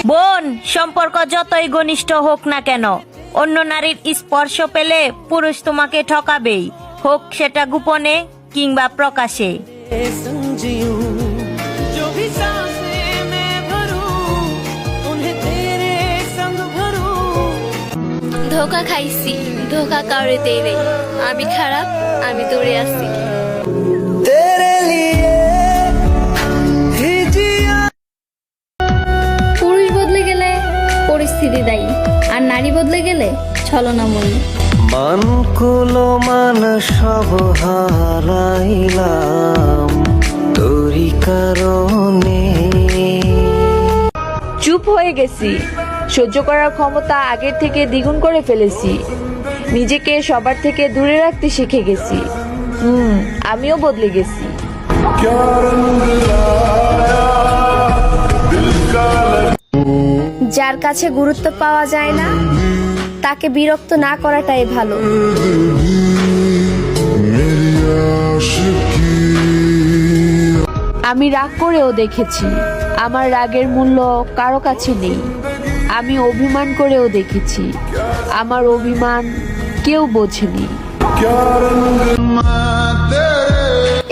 বোন, সম্পর্ক যতই ঘনিষ্ঠ হোক না কেন, অন্য নারীর স্পর্শ পেলে পুরুষ তোমাকে ঠকাবেই, হোক সেটা গোপনে কিংবা প্রকাশে। ধোকা খাইছি, ধোকা কাউরে দেই নাই। আমি খারাপ, আমি দৌড়ে আসছি। পুরুষ বদলে গেলে পরিস্থিতি দায়ী, আর নারী বদলে গেলে ছলনাময়ী। মান কুলো মান সব হারাইলাম তোরই কারণে। চুপ হয়ে গেছি, সহ্য করার ক্ষমতা আগের থেকে দ্বিগুণ করে ফেলেছি। নিজেকে সবার থেকে দূরে রাখতে শিখে গেছি। আমিও বদলে গেছি। যার কাছে গুরুত্ব পাওয়া যায় না, তাকে বিরক্ত না করাটাই ভালো। আমি রাগ করেও দেখেছি, আমার রাগের মূল্য কারো কাছে নেই। আমি অভিমান করেও দেখেছি, আমার অভিমান কেউ বোঝেনি।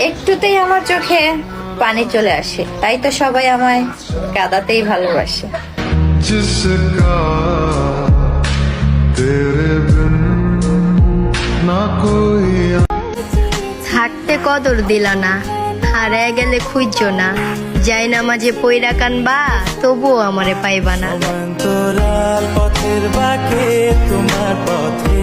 একটুতেই আমার চোখে পানি চলে আসে, তাই তো সবাই আমায় কাঁদাতেই ভালোবাসে। जिसका तेरे बिन ना कोई। থাকতে কদর দিলা না, হারায় গেলে খুঁজছো না, যাই না মাঝে পইরা কানবা, তবুও আমারে পাইবা না। তোরাল পথের বাঁকে তোমার পথে